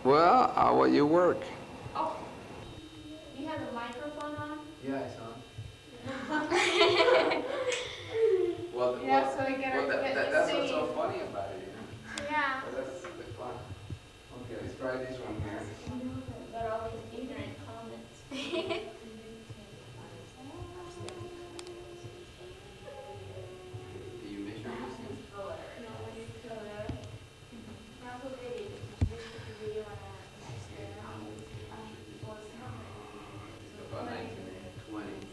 Well, how will you work? Oh, you have the microphone on? Yeah, it's on. Yeah, so we get the That's what's same. so funny about it, you know? Yeah. But that's the fun. Okay, let's try this one here. Got all these ignorant comments. Do you measure this thing? No, we need to color. Not for video, just put the video on Okay, I'm going to measure this. It's about 1920.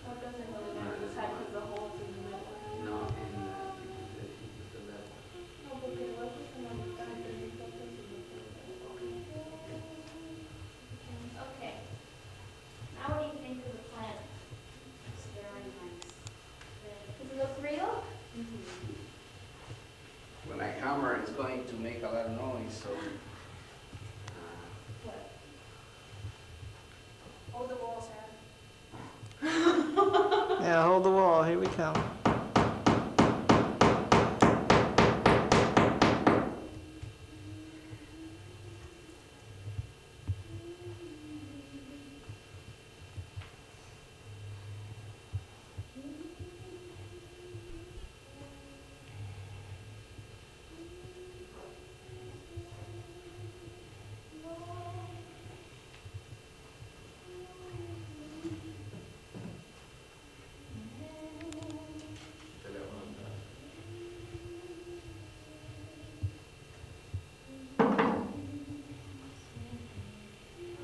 Oh, it doesn't go down the side because the hole's in the middle. No, and you put the level. No, porque le voy a poner una mitad de mi foto y okay. Now what do you think of the plan? It's very nice. Does it look real? When I hammer, it's going to make a lot of noise, so. What? Oh, the walls are. Yeah, hold the wall. Here we come.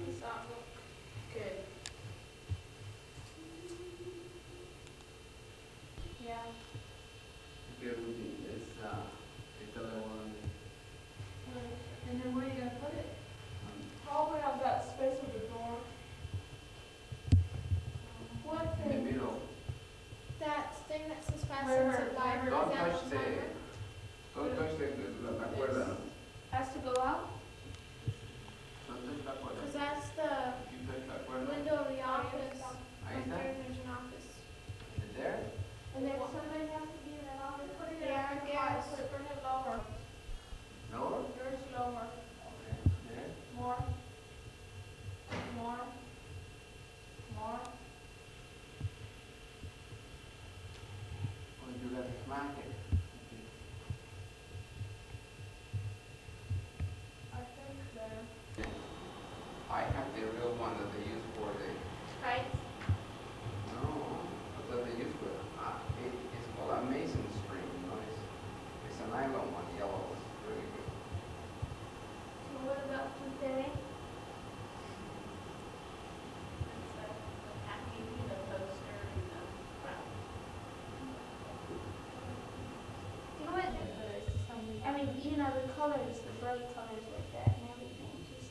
Does that look good? Yeah. Okay, Ruthie, let's take the level on it. And then where are you gonna put it? Probably on that space with the door. What In the middle. That thing that says fasten Where- to library. Don't touch la cuerda, no? Has to go out? Don't touch la cuerda. Cause that's the If you touch la cuerda, window of the office. ahí Right está. there, there's an office. Is it there? And then somebody has to be in that office. Yeah, I guess. Bring it lower. Lower? Yours lower. Okay, there. More. More. More. Oh, you gotta smack it. Okay. I think there. I have the real one that they use for the, Right? no, that they use for, it's called a mason spring, you know, it's a nylon one, yellow, it's really good. So what about today? You know what? I mean, you know, the colors, the bright colors like that and everything, just.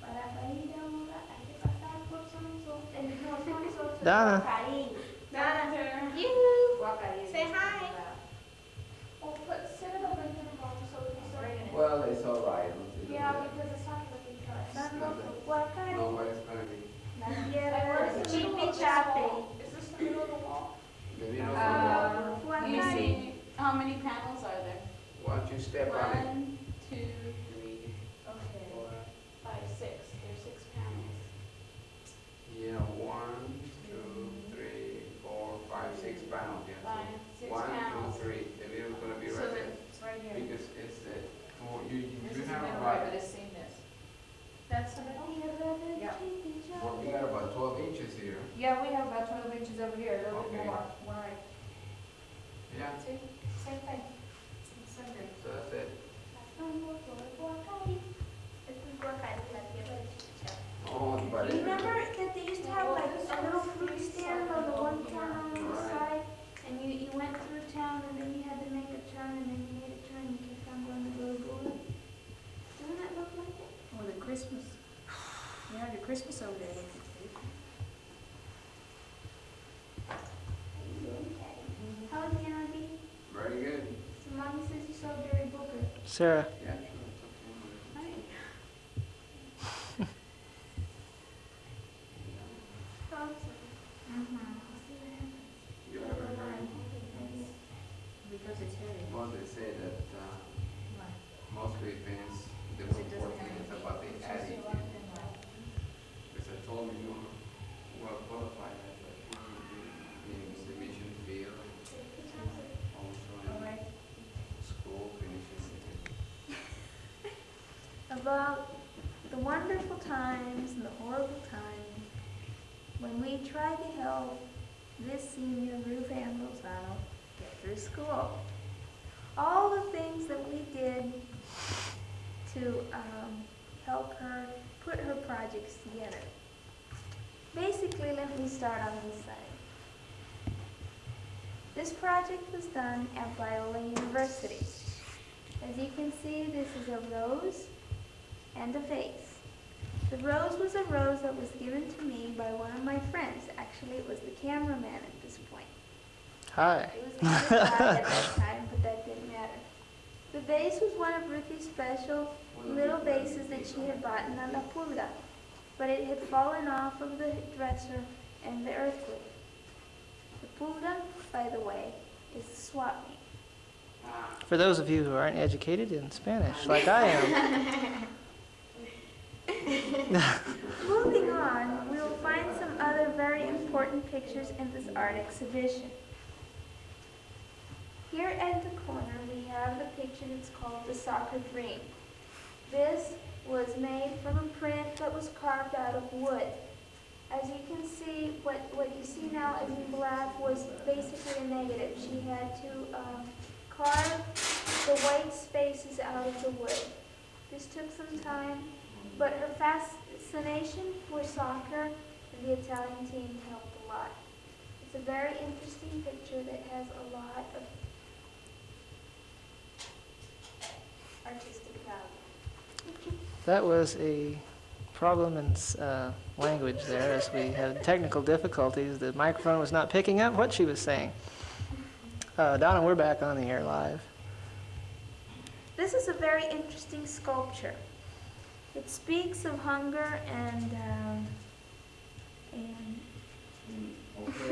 Para caer ahora hay que pasar por Sonso. No, Sonso. Donna. Donna. You. Guacareí. Say hi. Oh, sit it over here, Mom, so we can start. Well, it's all right. Yeah, because it's not looking good. Nobody's gonna be, Chippy choppy. Is this the middle of the wall? the middle of the wall. You see, how many panels are there? Why don't you step on it? 1, 2, 3, okay, 4, 5, 6. There's 6 panels. Yeah, 1, 2, 3, 4, 5, 6 pounds, yeah. 5, 6 1, panels. 2, 3, the middle's gonna be So right there. it's right here. Because it's, This you is the have middle, right, about, but it's same this. That's the middle? Yeah. well, we got about 12 inches here. Yeah, we have about 12 inches over here, a little bit Okay. more. Wide. Yeah, See, same thing. Same thing. so that's it. Oh, but it, Remember that they used to have like a little fruit stand on the one corner on the Right. side? And you went through town and then you had to make a turn and then you made a turn and you kept on going to go to Gouda. Doesn't that look like it? Oh, the Christmas. Yeah, the Christmas over there. How you doing, Daddy? How's the NRB? very good. So Mommy says you saw Jerry Booker. Sarah. Yeah, sure, it's okay. Awesome. Mm-hmm. You have a very times and the horrible times when we tried to help this senior, Ruth Ann Lozano, get through school. All the things that we did to help her put her projects together. Basically, let me start on this side. This project was done at Biola University. As you can see, this is a rose and a vase. The rose was a rose that was given to me by one of my friends. Actually, it was the cameraman at this point. Hi. It was not a guy at that time, but that didn't matter. The vase was one of Ruthie's special little vases that she had bought in La Pulga, but it had fallen off of the dresser in the earthquake. The Pulga, by the way, is the swap meet. For those of you who aren't educated in Spanish, like I am. Moving on, we will find some other very important pictures in this art exhibition. Here at the corner, we have the picture that's called The Soccer Dream. This was made from a print that was carved out of wood. As you can see, what you see now as in black was basically a negative. She had to carve the white spaces out of the wood. This took some time, but her fascination for soccer and the Italian team helped a lot. It's a very interesting picture that has a lot of artistic value. That was a problem in language there, as we had technical difficulties. The microphone was not picking up what she was saying. Donna, we're back on the air live. This is a very interesting sculpture. It speaks of hunger and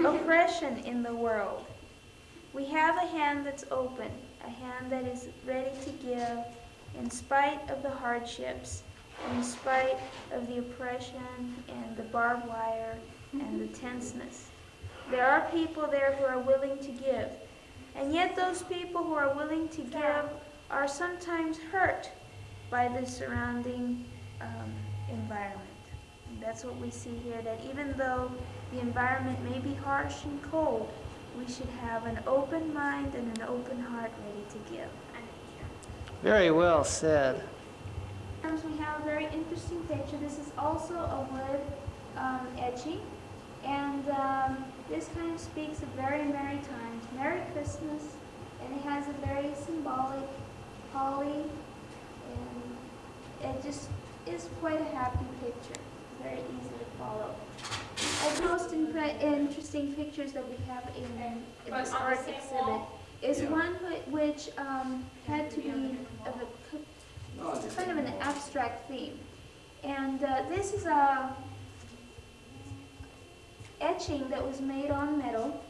oppression in the world. We have a hand that's open, a hand that is ready to give in spite of the hardships, in spite of the oppression and the barbed wire and the tenseness. There are people there who are willing to give, and yet those people who are willing to give are sometimes hurt by the surrounding environment. And that's what we see here, that even though the environment may be harsh and cold, we should have an open mind and an open heart ready to give. Very well said. We have a very interesting picture. This is also a wood etching, and this kind of speaks of very merry times, Merry Christmas, and it has a very symbolic holly, and it just is quite a happy picture. Very easy to follow. The most interesting pictures that we have in this art exhibit is one which had to be of a kind of an abstract theme. And this is a etching that was made on metal.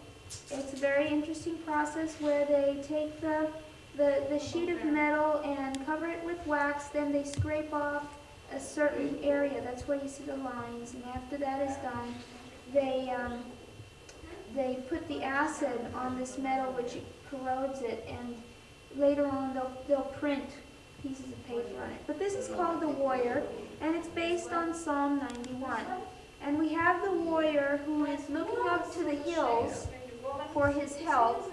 It's a very interesting process where they take the sheet of metal and cover it with wax, then they scrape off a certain area. That's where you see the lines. And after that is done, they put the acid on this metal, which corrodes it, and later on they'll print pieces of paper on it. But this is called the warrior, and it's based on Psalm 91. And we have the warrior who is looking up to the hills for his help,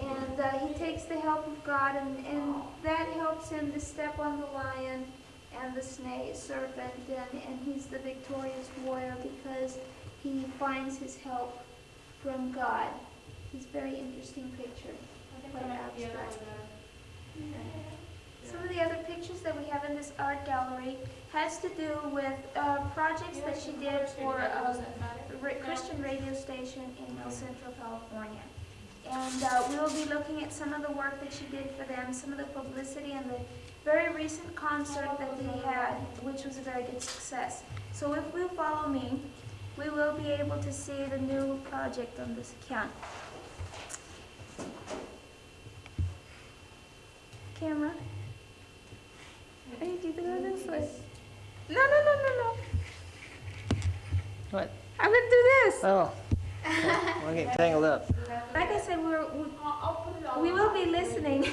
and he takes the help of God, and that helps him to step on the lion and the snake, serpent, and he's the victorious warrior because he finds his help from God. It's a very interesting picture, quite abstract. Some of the other pictures that we have in this art gallery has to do with projects that she did for a Christian radio station in El Centro, California. And we will be looking at some of the work that she did for them, some of the publicity and the very recent concert that they had, which was a very good success. So if you follow me, we will be able to see the new project on this account. Camera. I need you to go this way. No. What? I'm going to do this. Oh. We're getting tangled up. Like I said, we will be listening.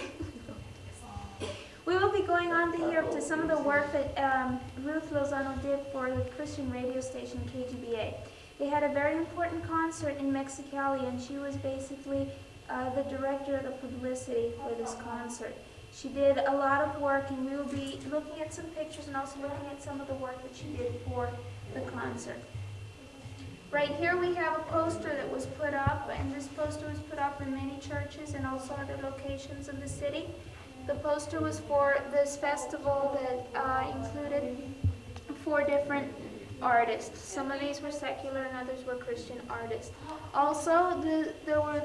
We will be going on to hear to some of the work that Ruth Lozano did for the Christian radio station KGBA. They had a very important concert in Mexicali, and she was basically the director of the publicity for this concert. She did a lot of work, and we will be looking at some pictures and also looking at some of the work that she did for the concert. Right here we have a poster that was put up, and this poster was put up in many churches and also other locations in the city. The poster was for this festival that included 4 different artists. Some of these were secular and others were Christian artists. Also, there were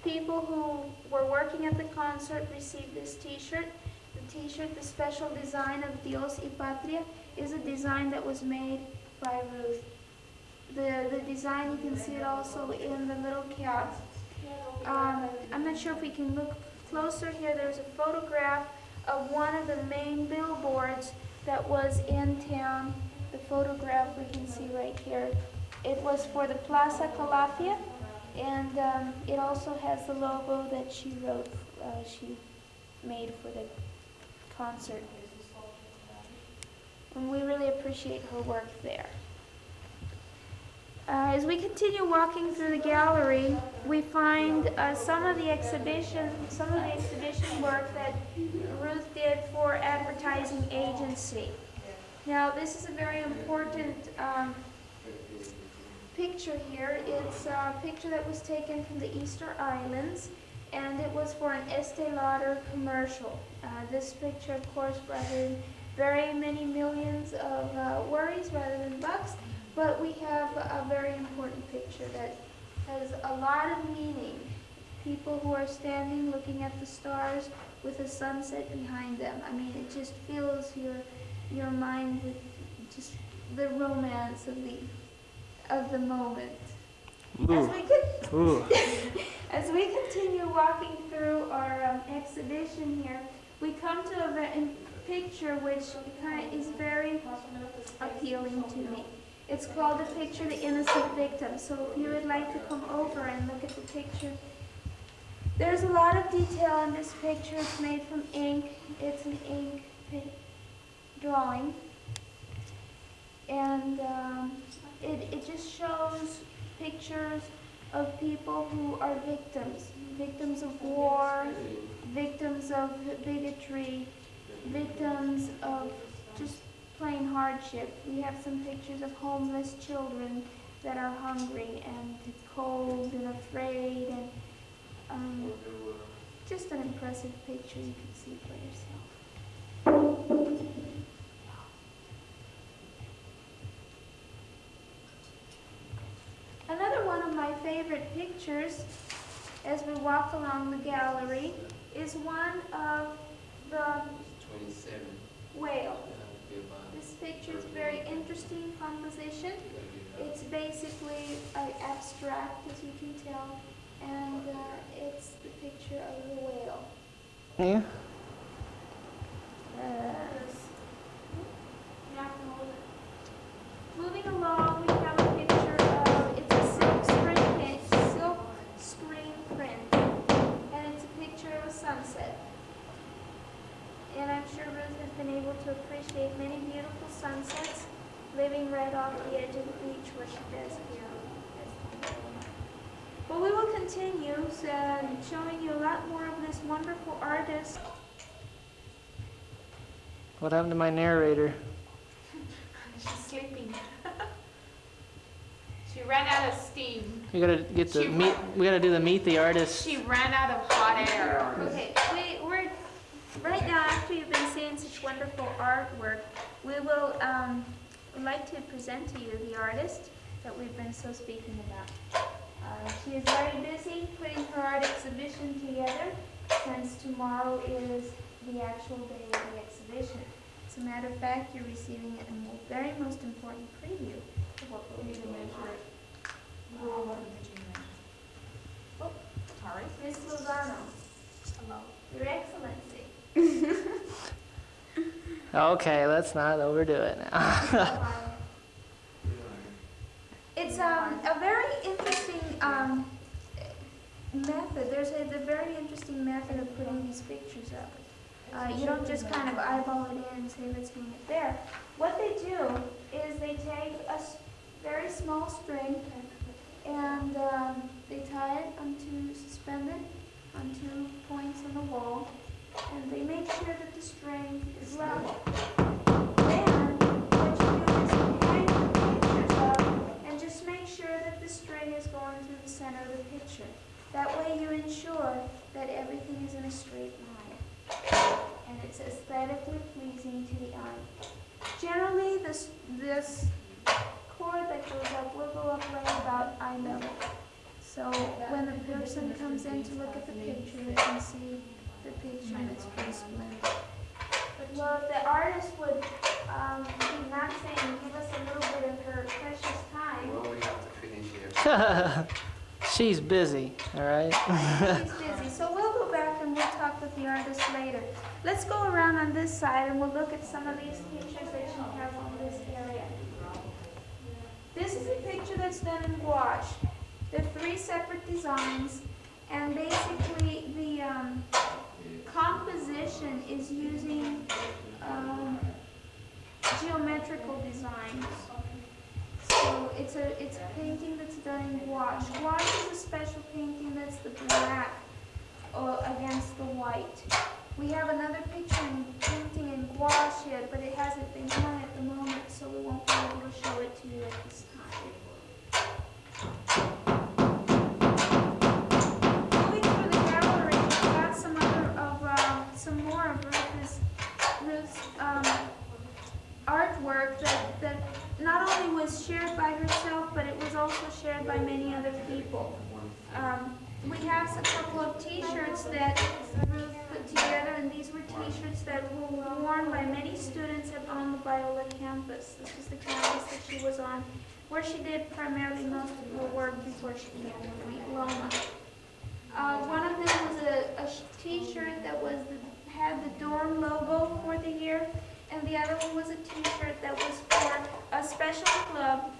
people who were working at the concert received this t-shirt. The t-shirt, the special design of Dios y Patria, is a design that was made by Ruth. The design, you can see it also in the little cap. I'm not sure if we can look closer here. There's a photograph of one of the main billboards that was in town. The photograph we can see right here. It was for the Plaza Calafia, and it also has the logo that she wrote, she made for the concert. And we really appreciate her work there. As we continue walking through the gallery, we find some of the exhibition work that Ruth did for advertising agency. Now, this is a very important picture here. It's a picture that was taken from the Easter Islands, and it was for an Estee Lauder commercial. This picture, of course, brought in very many millions of worries rather than bucks. But we have a very important picture that has a lot of meaning. People who are standing looking at the stars with the sunset behind them. I mean, it just fills your mind with just the romance of the moment. As we continue walking through our exhibition here, we come to a picture which is very appealing to me. It's called the picture, The Innocent Victim. So if you would like to come over and look at the picture. There's a lot of detail in this picture. It's made from ink. It's an ink drawing. And it just shows pictures of people who are victims. Victims of war, victims of bigotry, victims of just plain hardship. We have some pictures of homeless children that are hungry and cold and afraid, and just an impressive picture. You can see for yourself. Another one of my favorite pictures as we walk along the gallery is one of the 27. whale. This picture is a very interesting composition. It's basically abstract, as you can tell, and it's the picture of the whale. Yeah. Moving along, we have a picture of, it's a silk screen print, and it's a picture of a sunset. And I'm sure Ruth has been able to appreciate many beautiful sunsets living right off the edge of the beach where she does here. But we will continue showing you a lot more of this wonderful artist. What happened to my narrator? She's sleeping. She ran out of steam. We gotta get the meet. We gotta do the meet the artist. She ran out of hot air. Okay, we're right now, after you've been seeing such wonderful artwork, we will would like to present to you the artist that we've been so speaking about. She is very busy putting her art exhibition together, since tomorrow is the actual day of the exhibition. As a matter of fact, you're receiving a very most important preview of what we're going to measure. Oh, sorry. Miss Lozano, Hello. Your Excellency. Okay, let's not overdo it now. It's a very interesting method. There's a very interesting method of putting these pictures up. You don't just kind of eyeball it in and say, let's hang it there. What they do is they take a very small string and they tie it suspend it onto points on the wall, and they make sure that the string is level. Then what you do is you hang the pictures up and just make sure that the string is going through the center of the picture. That way you ensure that everything is in a straight line and it's aesthetically pleasing to the eye. Generally, this cord that goes up will go up right about eye level. So when the person comes in to look at the picture, they can see the picture and it's pretty splendid. Well, if the artist would be not saying, give us a little bit of her precious time. Well, we have to finish here. She's busy, all right? She's busy, so we'll go back and we'll talk with the artist later. Let's go around on this side and we'll look at some of these pictures that you have on this area. This is a picture that's done in gouache. There are 3 separate designs, and basically the composition is using geometrical designs. So it's a painting that's done in gouache. Gouache is a special painting that's the black against the white. We have another picture painting in gouache yet, but it hasn't been done at the moment, so we won't be able to show it to you at this time. Moving through the gallery, we've got some more of Ruth's artwork that not only was shared by herself, but it was also shared by many other people. We have a couple of T-shirts that Ruth put together, and these were T-shirts that were worn by many students on the Biola campus. This is the campus that she was on, where she did primarily most of her work before she came to Loma. One of them was a T-shirt that had the dorm logo for the year, and the other one was a T-shirt that was for a special club.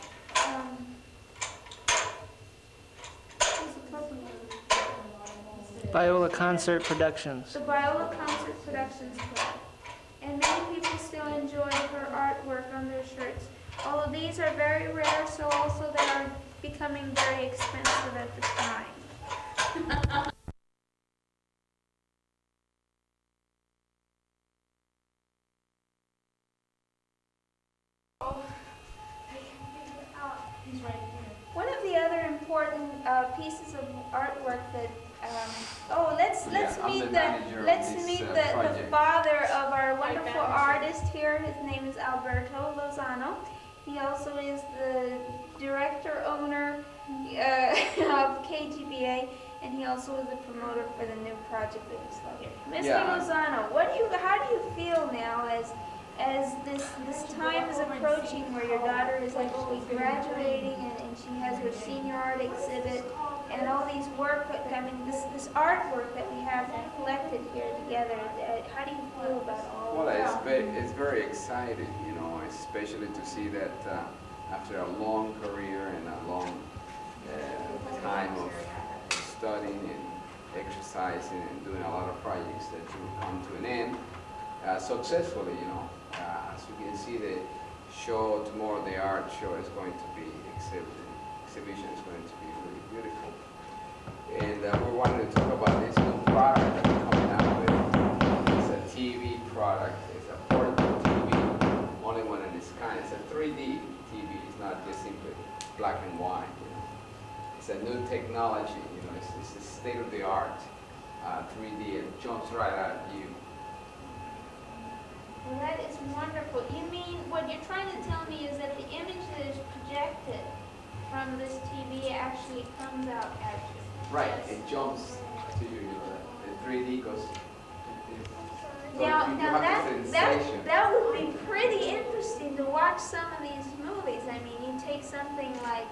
Biola Concert Productions. The Biola Concert Productions Club. And many people still enjoy her artwork on their shirts. All of these are very rare, so also they are becoming very expensive at the time. One of the other important pieces of artwork that let's meet the father of our wonderful artist here. His name is Alberto Lozano. He also is the director owner of KGBA, and he also is the promoter for the new project that we saw here. Mr. Lozano, how do you feel now as this time is approaching where your daughter is actually graduating and she has her senior art exhibit and all these this artwork that we have collected here together? How do you feel about all of that? Well, it's very exciting, especially to see that after a long career and a long time of studying and exercising and doing a lot of projects that you come to an end successfully, As you can see, the show tomorrow, the art show is going to be exhibition is going to be really beautiful. And we're wanting to talk about this new product that we're coming out with. It's a TV product. It's a portable TV, only one in its kind. It's a 3D TV. It's not just simply black and white. It's a new technology. It's the state of the art 3D. It jumps right out at you. Well, that is wonderful. You mean, what you're trying to tell me is that the image that is projected from this TV actually comes out at you. Right, it jumps to you, the 3D goes. Now that would be pretty interesting to watch some of these movies. I mean, you take something like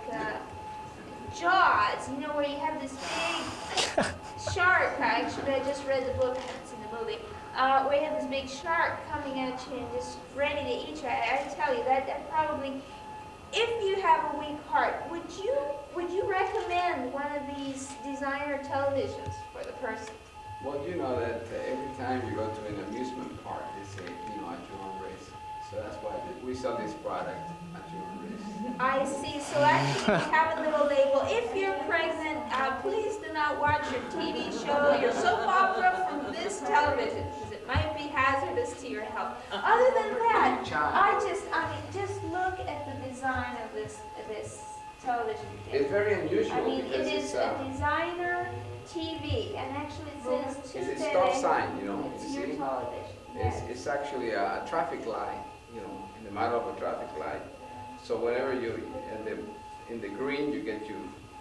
Jaws, where you have this big shark. Actually, I just read the book, I haven't seen the movie. Where you have this big shark coming at you and just ready to eat you. I tell you, that probably, if you have a weak heart, would you recommend one of these designer televisions for the person? Well, you know that every time you go to an amusement park, they say, you know, at your own risk. So that's why we sell this product at your own risk. I see. So actually, we have a little label. If you're pregnant, please do not watch your TV show, your soap opera from this television, because it might be hazardous to your health. Other than that, just look at the design of this television kit. It's very unusual. I mean, because it is a designer TV, and actually it says it's a today. stop sign, you know. It's You your see? television. Yes. It's actually a traffic light, you know, in the middle of a traffic light. So whenever you in the green you get your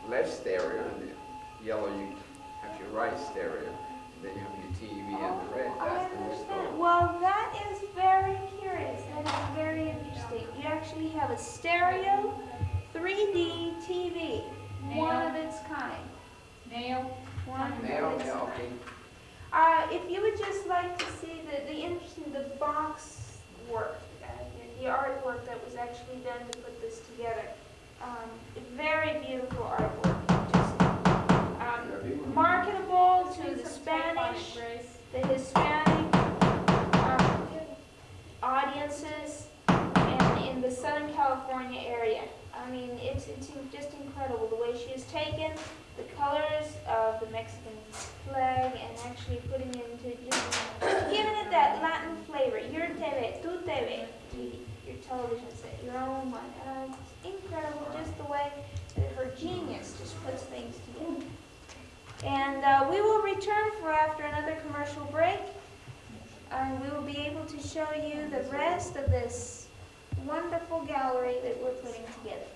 left stereo, and the yellow you have your right stereo, and then you have your TV and the red. I That's the way it's understand. going. Well, that is very curious. That is very interesting. You actually have a stereo 3D TV, one of its kind. Nail. One Nail, of its yeah, kind. okay. If you would just like to see the box work, the artwork that was actually done to put this together, very beautiful artwork. Just marketable to the Spanish, the Hispanic audiences, and in the Southern California area. I mean, it's just incredible the way she has taken the colors of the Mexican flag and actually putting it into just giving it that Latin flavor. Your TV, tu TV, your television set, your own one. It's incredible just the way that her genius just puts things together. And we will return for after another commercial break. And we will be able to show you the rest of this wonderful gallery that we're putting together.